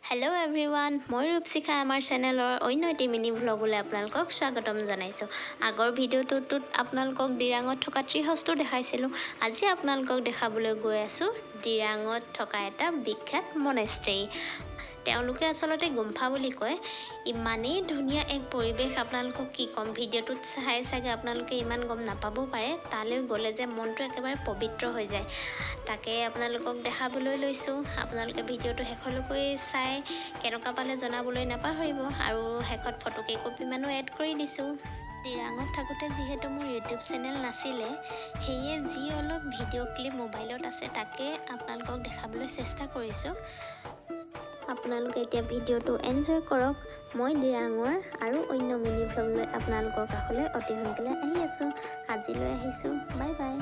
Hello' everyone, মই ৰূপশিখা আমাৰ চেনেলৰ অন্য এটি মিনি ভ্লগলৈ আপোনালোকক স্বাগতম জনাইছোঁ। আগৰ ভিডিঅ'টোত আপোনালোকক ডিৰাঙত থকা ট্ৰি হাউচটো দেখাইছিলোঁ। আজি আপোনালোকক দেখাবলৈ গৈ আছোঁ ডিৰাঙত থকা এটা বিখ্যাত মনেষ্ট্ৰী। তেওঁলোকে আচলতে গুম্ফা বুলি কয়। ইমানেই ধুনীয়া এক পৰিৱেশ, আপোনালোকক কি ক'ম, ভিডিঅ'টোত চাই চাগে আপোনালোকে ইমান গম নাপাবও পাৰে। তালৈ গ'লে যে মনটো একেবাৰে পবিত্ৰ হৈ যায়, তাকে আপোনালোকক দেখাবলৈ লৈছোঁ। আপোনালোকে ভিডিঅ'টো শেষলৈকৈ চাই কেনেকুৱা পালে জনাবলৈ নাপাহৰিব, আৰু শেষত ফটো কেইকপিমানো এড কৰি দিছোঁ। ডিৰাঙত থাকোঁতে যিহেতু মোৰ ইউটিউব চেনেল নাছিলে, সেয়ে যি অলপ ভিডিঅ' ক্লিপ মোবাইলত আছে তাকে আপোনালোকক দেখাবলৈ চেষ্টা কৰিছোঁ। আপোনালোকে এতিয়া ভিডিঅ'টো এনজয় কৰক। মই ডিৰাঙৰ আৰু অন্য মিনি ভ্লগ লৈ আপোনালোকৰ কাষলৈ অতি সোনকালে আহি আছোঁ। আজিলৈ আহিছোঁ, বাই বাই।